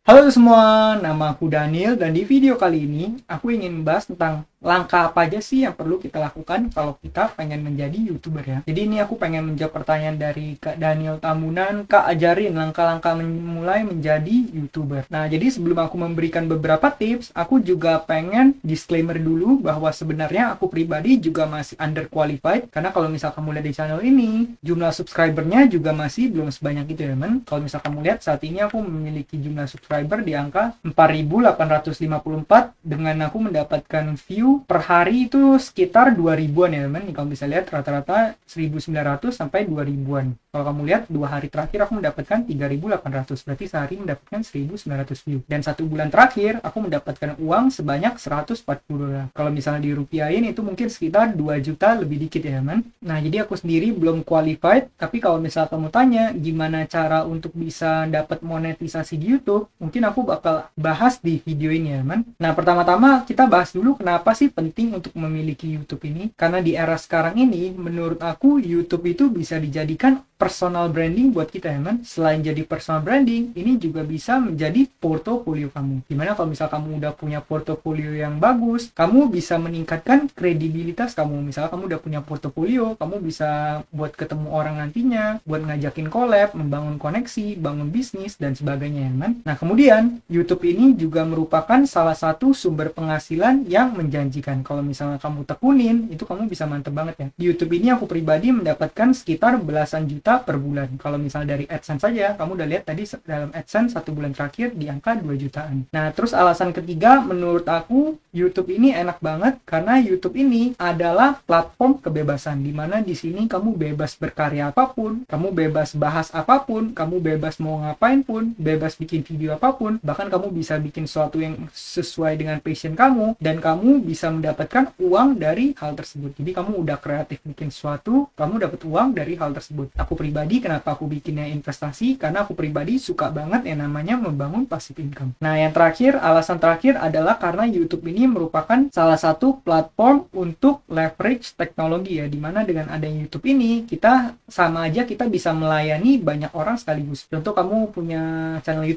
Halo semua, nama aku Daniel dan di video kali ini aku ingin membahas tentang langkah apa aja sih yang perlu kita lakukan kalau kita pengen menjadi YouTuber ya. Jadi ini aku pengen menjawab pertanyaan dari Kak Daniel Tamunan, Kak ajarin langkah-langkah memulai menjadi YouTuber. Nah, jadi sebelum aku memberikan beberapa tips, aku juga pengen disclaimer dulu bahwa sebenarnya aku pribadi juga masih underqualified karena kalau misal kamu lihat di channel ini, jumlah subscribernya juga masih belum sebanyak itu ya, teman. Kalau misal kamu lihat saat ini aku memiliki jumlah subscriber di angka 4.854 dengan aku mendapatkan view per hari itu sekitar 2000-an ya teman. Kalau bisa lihat rata-rata 1900 sampai 2000-an. Kalau kamu lihat 2 hari terakhir aku mendapatkan 3.800, berarti sehari mendapatkan 1.900 view. Dan 1 bulan terakhir aku mendapatkan uang sebanyak 140 dolar. Kalau misalnya dirupiahin itu mungkin sekitar 2 juta lebih dikit ya teman. Nah, jadi aku sendiri belum qualified, tapi kalau misalnya kamu tanya gimana cara untuk bisa dapat monetisasi di YouTube, mungkin aku bakal bahas di video ini ya teman. Nah, pertama-tama kita bahas dulu kenapa sih penting untuk memiliki YouTube ini. Karena di era sekarang ini menurut aku YouTube itu bisa dijadikan personal branding buat kita ya man. Selain jadi personal branding, ini juga bisa menjadi portofolio kamu. Dimana kalau misal kamu udah punya portofolio yang bagus, kamu bisa meningkatkan kredibilitas kamu. Misal kamu udah punya portofolio, kamu bisa buat ketemu orang nantinya, buat ngajakin collab, membangun koneksi, bangun bisnis dan sebagainya ya man. Nah, kemudian YouTube ini juga merupakan salah satu sumber penghasilan yang menjanjikan. Kalau misalnya kamu tekunin, itu kamu bisa mantep banget ya. Di YouTube ini aku pribadi mendapatkan sekitar belasan juta per bulan. Kalau misalnya dari AdSense saja, kamu udah lihat tadi dalam AdSense 1 bulan terakhir di angka 2 jutaan. Nah, terus alasan ketiga menurut aku YouTube ini enak banget karena YouTube ini adalah platform kebebasan, dimana di sini kamu bebas berkarya apapun, kamu bebas bahas apapun, kamu bebas mau ngapain pun, bebas bikin video apapun, bahkan kamu bisa bikin sesuatu yang sesuai dengan passion kamu dan kamu bisa mendapatkan uang dari hal tersebut. Jadi kamu udah kreatif bikin sesuatu, kamu dapat uang dari hal tersebut. Aku pribadi kenapa aku bikinnya investasi, karena aku pribadi suka banget yang namanya membangun passive income. Nah, yang terakhir, alasan terakhir adalah karena YouTube ini merupakan salah satu platform untuk leverage teknologi ya, dimana dengan adanya YouTube ini kita sama aja kita bisa melayani banyak orang sekaligus. Contoh kamu punya channel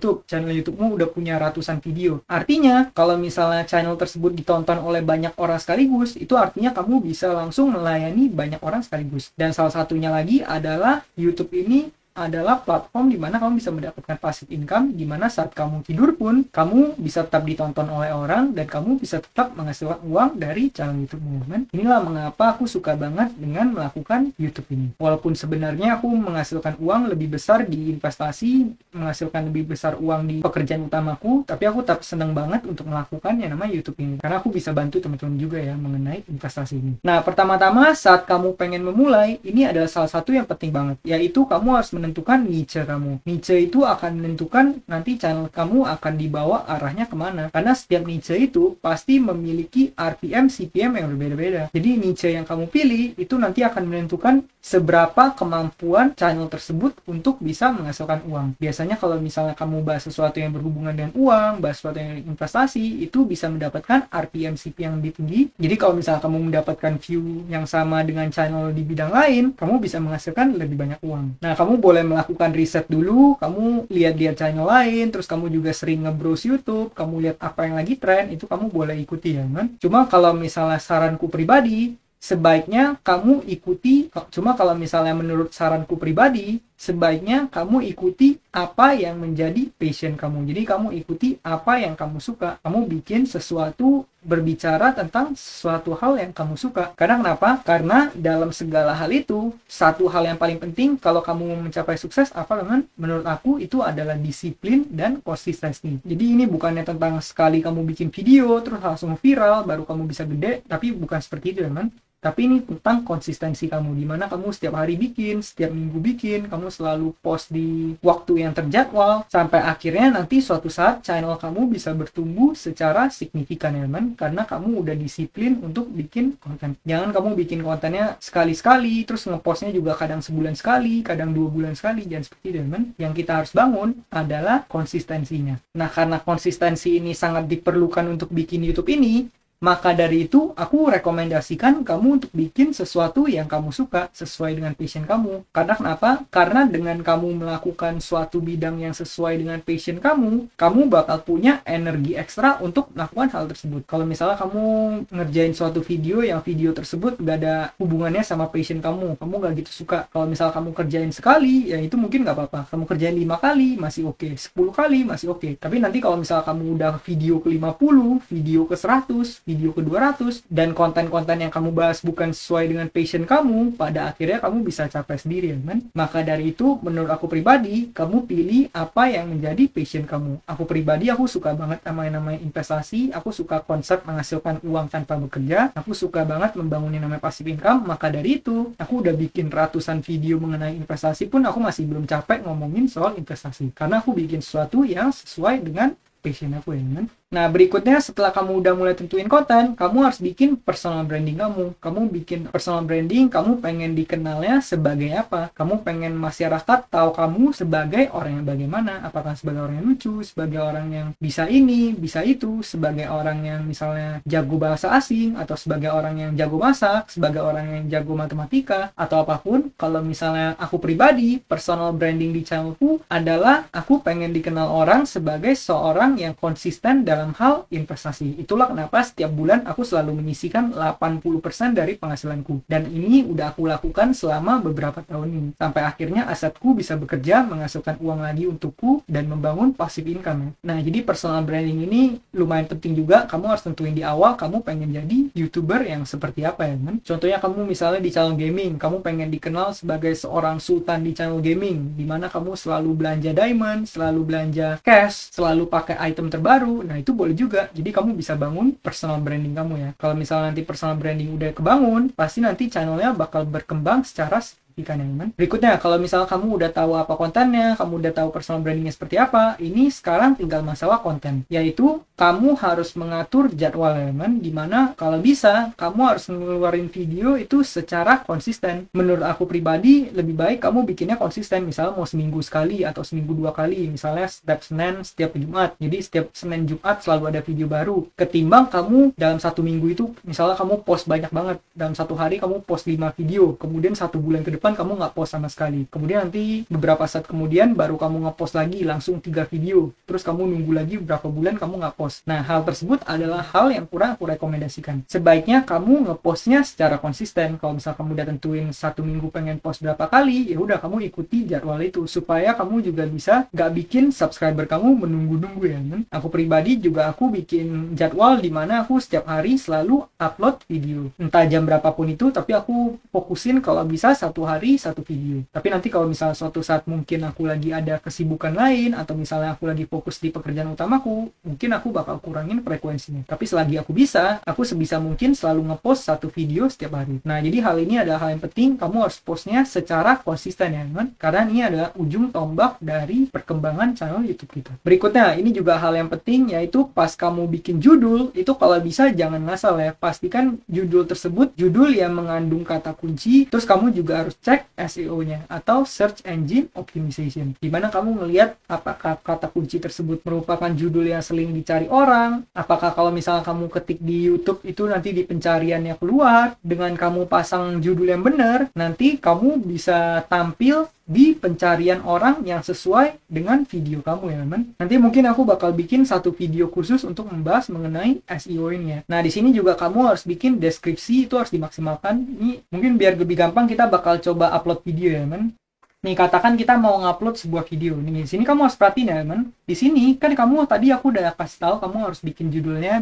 YouTubemu udah punya ratusan video. Artinya kalau misalnya channel tersebut ditonton oleh banyak orang sekaligus, itu artinya kamu bisa langsung melayani banyak orang sekaligus. Dan salah satunya lagi adalah YouTube ini adalah platform di mana kamu bisa mendapatkan passive income, di mana saat kamu tidur pun kamu bisa tetap ditonton oleh orang dan kamu bisa tetap menghasilkan uang dari channel YouTube-mu. Inilah mengapa aku suka banget dengan melakukan YouTube ini. Walaupun sebenarnya aku menghasilkan uang lebih besar di investasi, menghasilkan lebih besar uang di pekerjaan utamaku, tapi aku tetap senang banget untuk melakukan yang namanya YouTube ini. Karena aku bisa bantu teman-teman juga ya mengenai investasi ini. Nah, pertama-tama saat kamu pengen memulai, ini adalah salah satu yang penting banget, yaitu kamu harus menentukan niche kamu. Niche itu akan menentukan nanti channel kamu akan dibawa arahnya kemana. Karena setiap niche itu pasti memiliki RPM, CPM yang berbeda-beda. Jadi niche yang kamu pilih itu nanti akan menentukan seberapa kemampuan channel tersebut untuk bisa menghasilkan uang. Biasanya kalau misalnya kamu bahas sesuatu yang berhubungan dengan uang, bahas sesuatu yang investasi, itu bisa mendapatkan RPM, CPM yang lebih tinggi. Jadi kalau misalnya kamu mendapatkan view yang sama dengan channel di bidang lain, kamu bisa menghasilkan lebih banyak uang. Nah, kamu boleh melakukan riset dulu, kamu lihat-lihat channel lain, terus kamu juga sering nge-browse YouTube, kamu lihat apa yang lagi tren, itu kamu boleh ikuti ya kan. Cuma kalau misalnya saranku pribadi, sebaiknya kamu ikuti, cuma kalau misalnya menurut saranku pribadi, sebaiknya kamu ikuti apa yang menjadi passion kamu. Jadi kamu ikuti apa yang kamu suka. Kamu bikin sesuatu berbicara tentang sesuatu hal yang kamu suka. Karena kenapa? Karena dalam segala hal itu, satu hal yang paling penting kalau kamu mau mencapai sukses apa teman? Menurut aku itu adalah disiplin dan konsistensi. Jadi ini bukannya tentang sekali kamu bikin video terus langsung viral baru kamu bisa gede, tapi bukan seperti itu teman. Tapi ini tentang konsistensi kamu, dimana kamu setiap hari bikin, setiap minggu bikin, kamu selalu post di waktu yang terjadwal, sampai akhirnya nanti suatu saat channel kamu bisa bertumbuh secara signifikan ya teman, karena kamu udah disiplin untuk bikin konten. Jangan kamu bikin kontennya sekali-sekali, terus ngepostnya juga kadang sebulan sekali, kadang 2 bulan sekali, jangan seperti itu teman. Yang kita harus bangun adalah konsistensinya. Nah, karena konsistensi ini sangat diperlukan untuk bikin YouTube ini, Maka dari itu, aku rekomendasikan kamu untuk bikin sesuatu yang kamu suka sesuai dengan passion kamu. Karena kenapa? Karena dengan kamu melakukan suatu bidang yang sesuai dengan passion kamu, kamu bakal punya energi ekstra untuk melakukan hal tersebut. Kalau misalnya kamu ngerjain suatu video yang video tersebut gak ada hubungannya sama passion kamu gak gitu suka. Kalau misalnya kamu kerjain sekali, ya itu mungkin gak apa-apa. Kamu kerjain 5 kali, masih oke. 10 kali, masih oke. Tapi nanti kalau misalnya kamu udah video ke 50, video ke 100, video ke 200, dan konten-konten yang kamu bahas bukan sesuai dengan passion kamu, pada akhirnya kamu bisa capek sendiri, kan? Maka dari itu, menurut aku pribadi, kamu pilih apa yang menjadi passion kamu. Aku pribadi, aku suka banget sama yang namanya investasi, aku suka konsep menghasilkan uang tanpa bekerja, aku suka banget membangun yang namanya passive income. Maka dari itu, aku udah bikin ratusan video mengenai investasi pun aku masih belum capek ngomongin soal investasi. Karena aku bikin sesuatu yang sesuai dengan passion aku, ya, kan? Nah, berikutnya setelah kamu udah mulai tentuin konten, kamu harus bikin personal branding kamu. Kamu bikin personal branding, kamu pengen dikenalnya sebagai apa? Kamu pengen masyarakat tahu kamu sebagai orang yang bagaimana? Apakah sebagai orang yang lucu, sebagai orang yang bisa ini, bisa itu, sebagai orang yang misalnya jago bahasa asing, atau sebagai orang yang jago masak, sebagai orang yang jago matematika, atau apapun. Kalau misalnya aku pribadi, personal branding di channelku adalah aku pengen dikenal orang sebagai seorang yang konsisten dalam hal investasi. Itulah kenapa setiap bulan aku selalu menyisihkan 80% dari penghasilanku. Dan ini udah aku lakukan selama beberapa tahun ini. Sampai akhirnya asetku bisa bekerja, menghasilkan uang lagi untukku, dan membangun passive income. Nah, jadi personal branding ini lumayan penting juga. Kamu harus tentuin di awal, kamu pengen jadi YouTuber yang seperti apa, ya, kan? Contohnya kamu misalnya di channel gaming, kamu pengen dikenal sebagai seorang sultan di channel gaming, dimana kamu selalu belanja diamond, selalu belanja cash, selalu pakai item terbaru. Nah, itu boleh juga. Jadi kamu bisa bangun personal branding kamu, ya. Kalau misalnya nanti personal branding udah kebangun, pasti nanti channelnya bakal berkembang secara signifikan. Berikutnya, kalau misalnya kamu udah tahu apa kontennya, kamu udah tahu personal brandingnya seperti apa, ini sekarang tinggal masalah konten, yaitu kamu harus mengatur jadwal, dimana kalau bisa kamu harus ngeluarin video itu secara konsisten. Menurut aku pribadi, lebih baik kamu bikinnya konsisten, misalnya mau seminggu sekali atau seminggu 2 kali, misalnya setiap Senin, setiap Jumat. Jadi setiap Senin Jumat selalu ada video baru, ketimbang kamu dalam 1 minggu itu misalnya kamu post banyak banget, dalam 1 hari kamu post 5 video, kemudian 1 bulan ke depan kamu nggak post sama sekali, kemudian nanti beberapa saat kemudian baru kamu ngepost lagi langsung 3 video, terus kamu nunggu lagi beberapa bulan kamu nggak post. Nah, hal tersebut adalah hal yang kurang aku rekomendasikan. Sebaiknya kamu ngepostnya secara konsisten. Kalau misalnya kamu udah tentuin 1 minggu pengen post berapa kali, ya udah kamu ikuti jadwal itu, supaya kamu juga bisa nggak bikin subscriber kamu menunggu-nunggu, ya, kan? Aku pribadi juga aku bikin jadwal di mana aku setiap hari selalu upload video, entah jam berapapun itu, tapi aku fokusin kalau bisa 1 hari 1 video. Tapi nanti kalau misalnya suatu saat mungkin aku lagi ada kesibukan lain, atau misalnya aku lagi fokus di pekerjaan utamaku, mungkin aku bakal kurangin frekuensinya. Tapi selagi aku bisa, aku sebisa mungkin selalu ngepost 1 video setiap hari. Nah, jadi hal ini adalah hal yang penting, kamu harus postnya secara konsisten, ya, kan? Karena ini adalah ujung tombak dari perkembangan channel YouTube kita. Berikutnya, ini juga hal yang penting, yaitu pas kamu bikin judul, itu kalau bisa jangan ngasal, ya. Pastikan judul tersebut judul yang mengandung kata kunci, terus kamu juga harus cek SEO-nya atau Search Engine Optimization, dimana kamu ngelihat apakah kata kunci tersebut merupakan judul yang sering dicari orang, apakah kalau misalnya kamu ketik di YouTube itu nanti di pencariannya keluar. Dengan kamu pasang judul yang benar, nanti kamu bisa tampil di pencarian orang yang sesuai dengan video kamu, ya, kan? Nanti mungkin aku bakal bikin 1 video khusus untuk membahas mengenai SEO ini, ya. Nah, di sini juga kamu harus bikin deskripsi, itu harus dimaksimalkan. Ini mungkin biar lebih gampang kita bakal coba upload video, ya, kan? Nih, katakan kita mau ngupload sebuah video. Nih, di sini kamu harus perhatiin, ya, teman. Di sini kan kamu tadi aku udah kasih tahu kamu harus bikin judulnya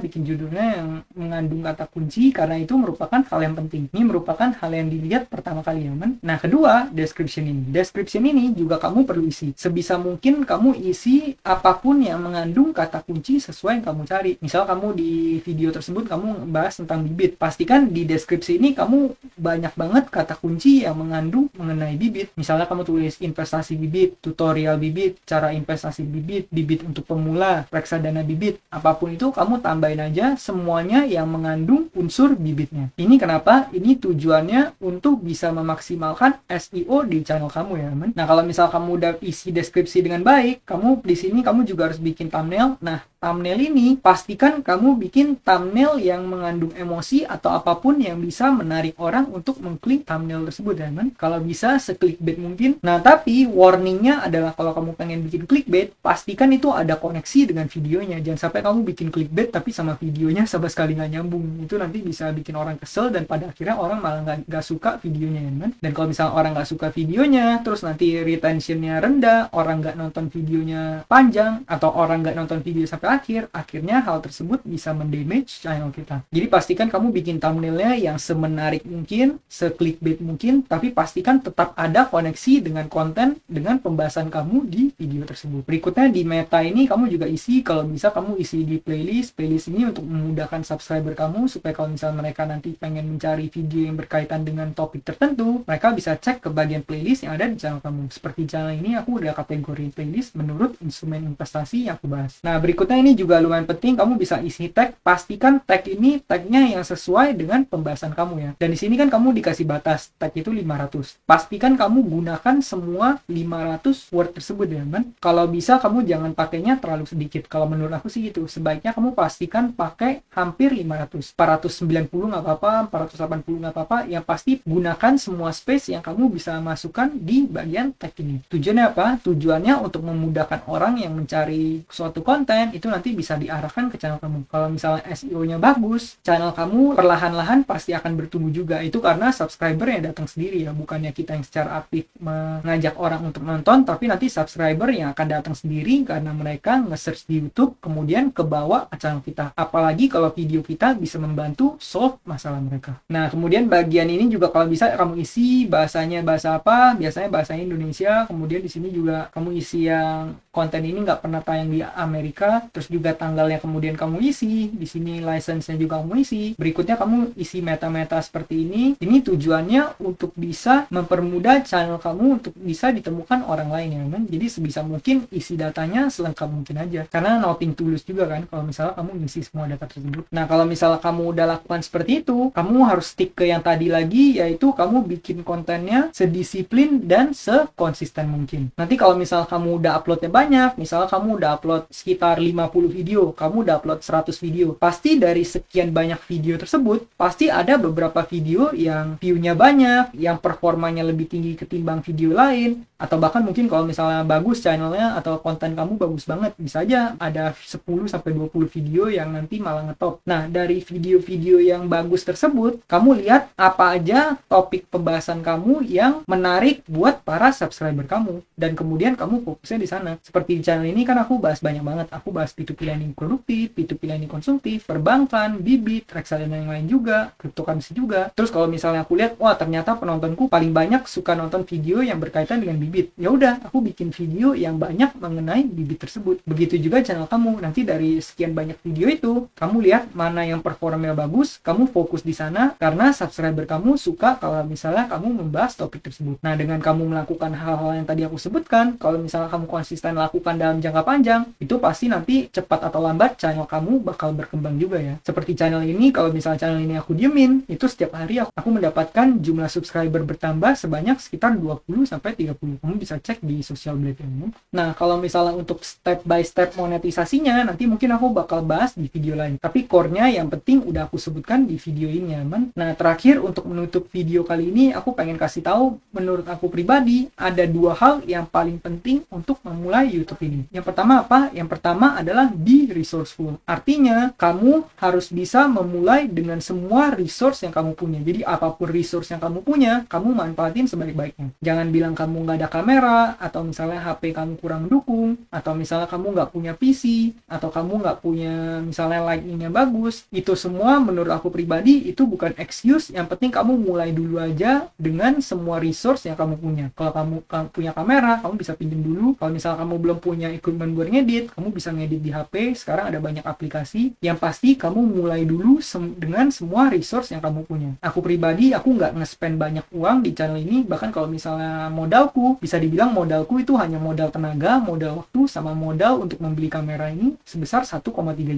yang mengandung kata kunci, karena itu merupakan hal yang penting. Ini merupakan hal yang dilihat pertama kali, ya, teman. Nah, kedua, description ini. Description ini juga kamu perlu isi. Sebisa mungkin kamu isi apapun yang mengandung kata kunci sesuai yang kamu cari. Misal kamu di video tersebut kamu bahas tentang bibit. Pastikan di deskripsi ini kamu banyak banget kata kunci yang mengandung mengenai bibit. Misalnya kamu tulis investasi bibit, tutorial bibit, cara investasi bibit, bibit untuk pemula, reksadana bibit, apapun itu kamu tambahin aja semuanya yang mengandung unsur bibitnya. Ini kenapa? Ini tujuannya untuk bisa memaksimalkan SEO di channel kamu, ya, teman. Nah, kalau misal kamu udah isi deskripsi dengan baik, kamu di sini kamu juga harus bikin thumbnail. Nah, thumbnail ini, pastikan kamu bikin thumbnail yang mengandung emosi atau apapun yang bisa menarik orang untuk mengklik thumbnail tersebut ya kan. Kalau bisa se-clickbait mungkin. Nah, tapi warningnya adalah kalau kamu pengen bikin clickbait, pastikan itu ada koneksi dengan videonya. Jangan sampai kamu bikin clickbait tapi sama videonya sama sekali nggak nyambung. Itu nanti bisa bikin orang kesel dan pada akhirnya orang malah nggak suka videonya ya kan. Dan kalau misalnya orang nggak suka videonya, terus nanti retentionnya rendah, orang nggak nonton videonya panjang, atau orang nggak nonton video sampai akhir, akhirnya hal tersebut bisa mendamage channel kita. Jadi pastikan kamu bikin thumbnailnya yang semenarik mungkin, se-clickbait mungkin, tapi pastikan tetap ada koneksi dengan konten, dengan pembahasan kamu di video tersebut. Berikutnya di meta ini kamu juga isi, kalau bisa kamu isi di playlist ini untuk memudahkan subscriber kamu, supaya kalau misalnya mereka nanti pengen mencari video yang berkaitan dengan topik tertentu, mereka bisa cek ke bagian playlist yang ada di channel kamu. Seperti channel ini aku udah kategori playlist menurut instrumen investasi yang aku bahas. Nah, berikutnya ini juga lumayan penting, kamu bisa isi tag. Pastikan tag ini tagnya yang sesuai dengan pembahasan kamu ya. Dan di sini kan kamu dikasih batas tag itu 500. Pastikan kamu gunakan semua 500 word tersebut ya kan. Kalau bisa kamu jangan pakainya terlalu sedikit. Kalau menurut aku sih gitu. Sebaiknya kamu pastikan pakai hampir 500. 490 nggak apa-apa, 480 nggak apa-apa. Yang pasti gunakan semua space yang kamu bisa masukkan di bagian tag ini. Tujuannya apa? Tujuannya untuk memudahkan orang yang mencari suatu konten itu nanti bisa diarahkan ke channel kamu. Kalau misalnya SEO-nya bagus, channel kamu perlahan-lahan pasti akan bertumbuh juga. Itu karena subscriber yang datang sendiri ya, bukannya kita yang secara aktif mengajak orang untuk nonton, tapi nanti subscriber yang akan datang sendiri karena mereka nge-search di YouTube kemudian ke bawah ke channel kita. Apalagi kalau video kita bisa membantu solve masalah mereka. Nah, kemudian bagian ini juga kalau bisa kamu isi bahasanya bahasa apa? Biasanya bahasa Indonesia. Kemudian di sini juga kamu isi yang konten ini nggak pernah tayang di Amerika, terus juga tanggalnya kemudian kamu isi, di sini license-nya juga kamu isi. Berikutnya kamu isi meta-meta seperti ini. Ini tujuannya untuk bisa mempermudah channel kamu untuk bisa ditemukan orang lain ya kan. Jadi sebisa mungkin isi datanya selengkap mungkin aja. Karena nothing tulus juga kan kalau misalnya kamu ngisi semua data tersebut. Nah, kalau misalnya kamu udah lakukan seperti itu, kamu harus stick ke yang tadi lagi, yaitu kamu bikin kontennya sedisiplin dan sekonsisten mungkin. Nanti kalau misalnya kamu udah uploadnya banyak, misalnya kamu udah upload sekitar 50 video, kamu udah upload 100 video, pasti dari sekian banyak video tersebut, pasti ada beberapa video yang view-nya banyak, yang performanya lebih tinggi ketimbang video lain, atau bahkan mungkin kalau misalnya bagus channelnya atau konten kamu bagus banget, bisa aja ada 10-20 video yang nanti malah ngetop. Nah, dari video-video yang bagus tersebut, kamu lihat apa aja topik pembahasan kamu yang menarik buat para subscriber kamu, dan kemudian kamu fokusnya di sana. Seperti di channel ini kan aku bahas banyak banget. Aku bahas P2P lending produktif, P2P lending konsumtif, perbankan, bibit, reksadana yang lain juga, cryptocurrency juga. Terus kalau misalnya aku lihat, wah ternyata penontonku paling banyak suka nonton video yang berkaitan dengan bibit. Ya udah, aku bikin video yang banyak mengenai bibit tersebut. Begitu juga channel kamu. Nanti dari sekian banyak video itu, kamu lihat mana yang performanya bagus, kamu fokus di sana karena subscriber kamu suka kalau misalnya kamu membahas topik tersebut. Nah, dengan kamu melakukan hal-hal yang tadi aku sebutkan, kalau misalnya kamu konsisten lakukan dalam jangka panjang, itu pasti nanti cepat atau lambat channel kamu bakal berkembang juga ya. Seperti channel ini, kalau misalnya channel ini aku diemin, itu setiap hari aku mendapatkan jumlah subscriber bertambah sebanyak sekitar 20-30. Kamu bisa cek di Social Blade ini. Nah, kalau misalnya untuk step by step monetisasinya, nanti mungkin aku bakal bahas di video lain. Tapi core-nya yang penting udah aku sebutkan di video ini ya, man. Nah, terakhir untuk menutup video kali ini, aku pengen kasih tahu, menurut aku pribadi, ada dua hal yang paling penting untuk memulai YouTube ini. Yang pertama apa? Yang pertama adalah be resourceful. Artinya, kamu harus bisa memulai dengan semua resource yang kamu punya. Jadi, apapun resource yang kamu punya, kamu manfaatin sebaik-baiknya. Jangan bilang kamu nggak ada kamera, atau misalnya HP kamu kurang dukung, atau misalnya kamu nggak punya PC, atau kamu nggak punya misalnya lighting-nya bagus. Itu semua menurut aku pribadi, itu bukan excuse. Yang penting kamu mulai dulu aja dengan semua resource yang kamu punya. Kalau kamu punya kamera, kamu bisa pinjam dulu. Kalau misalnya kamu belum punya equipment buat ngedit, kamu bisa ngedit di HP. Sekarang ada banyak aplikasi. Yang pasti kamu mulai dulu dengan semua resource yang kamu punya. Aku pribadi, aku nggak nge-spend banyak uang di channel ini. Bahkan kalau misalnya modalku bisa dibilang modalku itu hanya modal tenaga, modal waktu, sama modal untuk membeli kamera ini sebesar 1,3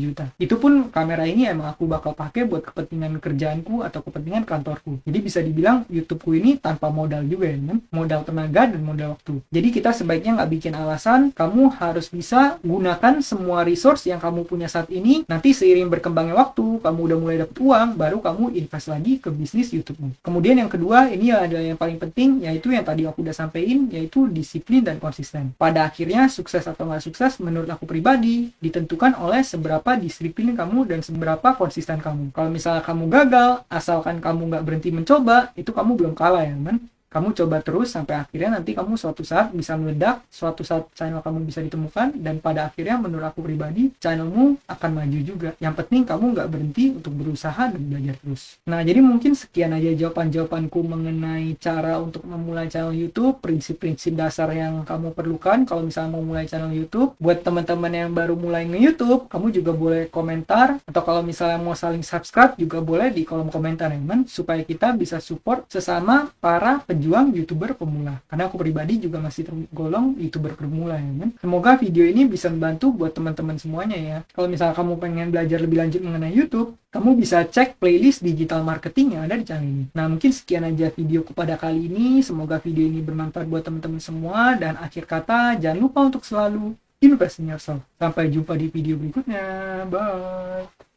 juta. Itu pun kamera ini emang aku bakal pakai buat kepentingan kerjaanku atau kepentingan kantorku. Jadi bisa dibilang YouTubeku ini tanpa modal juga ya, kan? Modal tenaga dan modal waktu. Jadi kita sebaiknya nggak bikin alasan, kamu harus bisa gunakan semua resource yang kamu punya saat ini, nanti seiring berkembangnya waktu, kamu udah mulai dapet uang, baru kamu invest lagi ke bisnis YouTube-mu. Kemudian yang kedua, ini adalah yang paling penting, yaitu yang tadi aku udah sampein, yaitu disiplin dan konsisten. Pada akhirnya, sukses atau nggak sukses, menurut aku pribadi, ditentukan oleh seberapa disiplin kamu dan seberapa konsisten kamu. Kalau misalnya kamu gagal, asalkan kamu nggak berhenti mencoba, itu kamu belum kalah ya, kan? Kamu coba terus sampai akhirnya nanti kamu suatu saat bisa meledak, suatu saat channel kamu bisa ditemukan, dan pada akhirnya menurut aku pribadi, channelmu akan maju juga. Yang penting kamu nggak berhenti untuk berusaha dan belajar terus. Nah, jadi mungkin sekian aja jawaban-jawabanku mengenai cara untuk memulai channel YouTube, prinsip-prinsip dasar yang kamu perlukan kalau misalnya mau mulai channel YouTube. Buat teman-teman yang baru mulai nge-YouTube, kamu juga boleh komentar, atau kalau misalnya mau saling subscribe juga boleh di kolom komentar ya, kan? Supaya kita bisa support sesama para pejuang YouTuber pemula. Karena aku pribadi juga masih tergolong YouTuber pemula ya, kan? Semoga video ini bisa membantu buat teman-teman semuanya ya. Kalau misalnya kamu pengen belajar lebih lanjut mengenai YouTube, kamu bisa cek playlist digital marketing yang ada di channel ini. Nah, mungkin sekian aja videoku pada kali ini. Semoga video ini bermanfaat buat teman-teman semua. Dan akhir kata, jangan lupa untuk selalu invest in yourself. Sampai jumpa di video berikutnya. Bye.